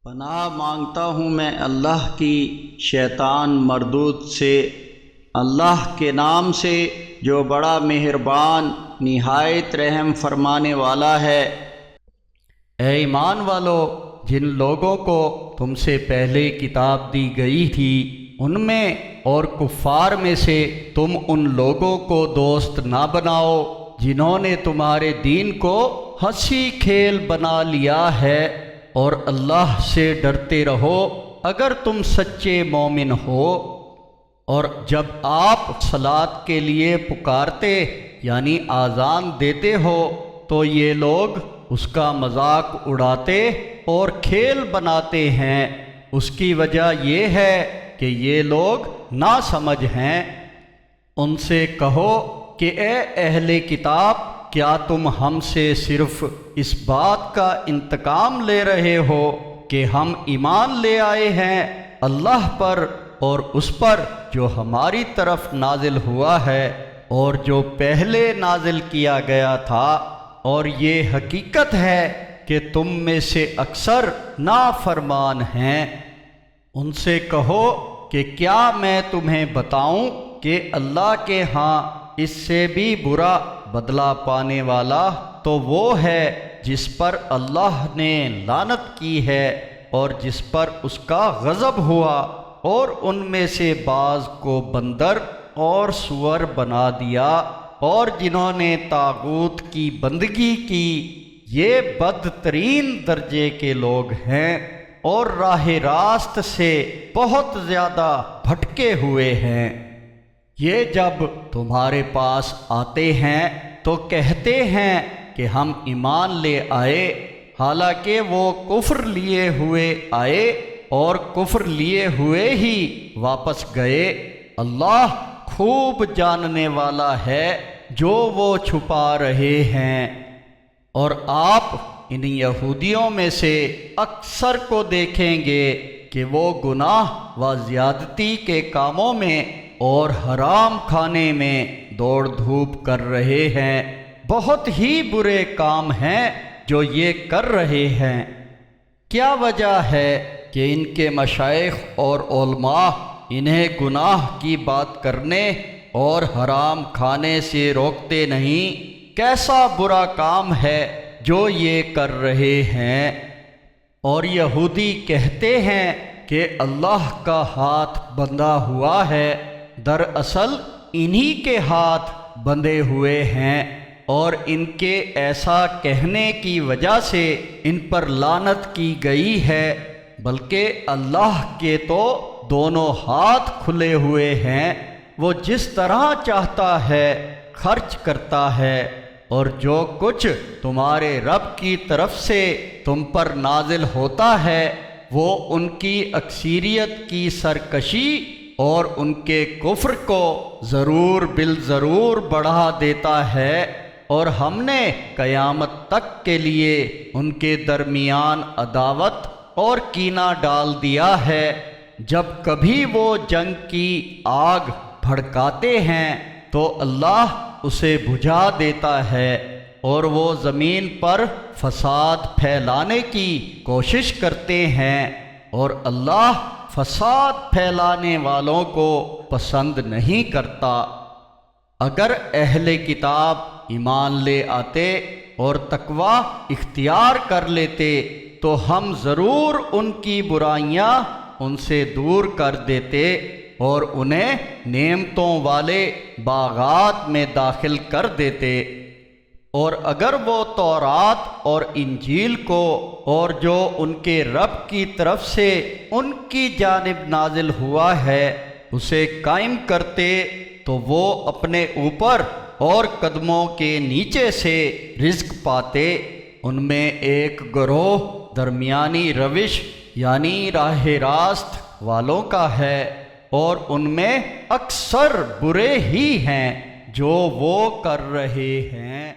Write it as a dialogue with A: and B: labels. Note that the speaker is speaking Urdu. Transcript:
A: پناہ مانگتا ہوں میں اللہ کی شیطان مردود سے، اللہ کے نام سے جو بڑا مہربان نہایت رحم فرمانے والا ہے۔
B: اے ایمان والو، جن لوگوں کو تم سے پہلے کتاب دی گئی تھی ان میں اور کفار میں سے تم ان لوگوں کو دوست نہ بناؤ جنہوں نے تمہارے دین کو ہنسی کھیل بنا لیا ہے، اور اللہ سے ڈرتے رہو اگر تم سچے مومن ہو۔ اور جب آپ صلاۃ کے لیے پکارتے یعنی آذان دیتے ہو تو یہ لوگ اس کا مذاق اڑاتے اور کھیل بناتے ہیں۔ اس کی وجہ یہ ہے کہ یہ لوگ ناسمجھ ہیں۔ ان سے کہو کہ اے اہل کتاب، کیا تم ہم سے صرف اس بات کا انتقام لے رہے ہو کہ ہم ایمان لے آئے ہیں اللہ پر اور اس پر جو ہماری طرف نازل ہوا ہے اور جو پہلے نازل کیا گیا تھا، اور یہ حقیقت ہے کہ تم میں سے اکثر نافرمان ہیں۔ ان سے کہو کہ کیا میں تمہیں بتاؤں کہ اللہ کے ہاں اس سے بھی برا بدلہ پانے والا تو وہ ہے جس پر اللہ نے لعنت کی ہے اور جس پر اس کا غضب ہوا، اور ان میں سے بعض کو بندر اور سور بنا دیا، اور جنہوں نے طاغوت کی بندگی کی، یہ بدترین درجے کے لوگ ہیں اور راہ راست سے بہت زیادہ بھٹکے ہوئے ہیں۔ یہ جب تمہارے پاس آتے ہیں تو کہتے ہیں کہ ہم ایمان لے آئے، حالانکہ وہ کفر لیے ہوئے آئے اور کفر لیے ہوئے ہی واپس گئے۔ اللہ خوب جاننے والا ہے جو وہ چھپا رہے ہیں۔ اور آپ ان یہودیوں میں سے اکثر کو دیکھیں گے کہ وہ گناہ و زیادتی کے کاموں میں اور حرام کھانے میں دوڑ دھوپ کر رہے ہیں۔ بہت ہی برے کام ہیں جو یہ کر رہے ہیں۔ کیا وجہ ہے کہ ان کے مشائخ اور علماء انہیں گناہ کی بات کرنے اور حرام کھانے سے روکتے نہیں؟ کیسا برا کام ہے جو یہ کر رہے ہیں۔ اور یہودی کہتے ہیں کہ اللہ کا ہاتھ بندھا ہوا ہے، دراصل انہی کے ہاتھ بندھے ہوئے ہیں، اور ان کے ایسا کہنے کی وجہ سے ان پر لعنت کی گئی ہے، بلکہ اللہ کے تو دونوں ہاتھ کھلے ہوئے ہیں، وہ جس طرح چاہتا ہے خرچ کرتا ہے، اور جو کچھ تمہارے رب کی طرف سے تم پر نازل ہوتا ہے وہ ان کی اکثریت کی سرکشی اور ان کے کفر کو ضرور بالضرور بڑھا دیتا ہے، اور ہم نے قیامت تک کے لیے ان کے درمیان عداوت اور کینہ ڈال دیا ہے۔ جب کبھی وہ جنگ کی آگ بھڑکاتے ہیں تو اللہ اسے بجھا دیتا ہے، اور وہ زمین پر فساد پھیلانے کی کوشش کرتے ہیں، اور اللہ فساد پھیلانے والوں کو پسند نہیں کرتا۔ اگر اہل کتاب ایمان لے آتے اور تقوی اختیار کر لیتے تو ہم ضرور ان کی برائیاں ان سے دور کر دیتے اور انہیں نعمتوں والے باغات میں داخل کر دیتے۔ اور اگر وہ تورات اور انجیل کو اور جو ان کے رب کی طرف سے ان کی جانب نازل ہوا ہے اسے قائم کرتے تو وہ اپنے اوپر اور قدموں کے نیچے سے رزق پاتے۔ ان میں ایک گروہ درمیانی روش یعنی راہ راست والوں کا ہے، اور ان میں اکثر برے ہی ہیں جو وہ کر رہے ہیں۔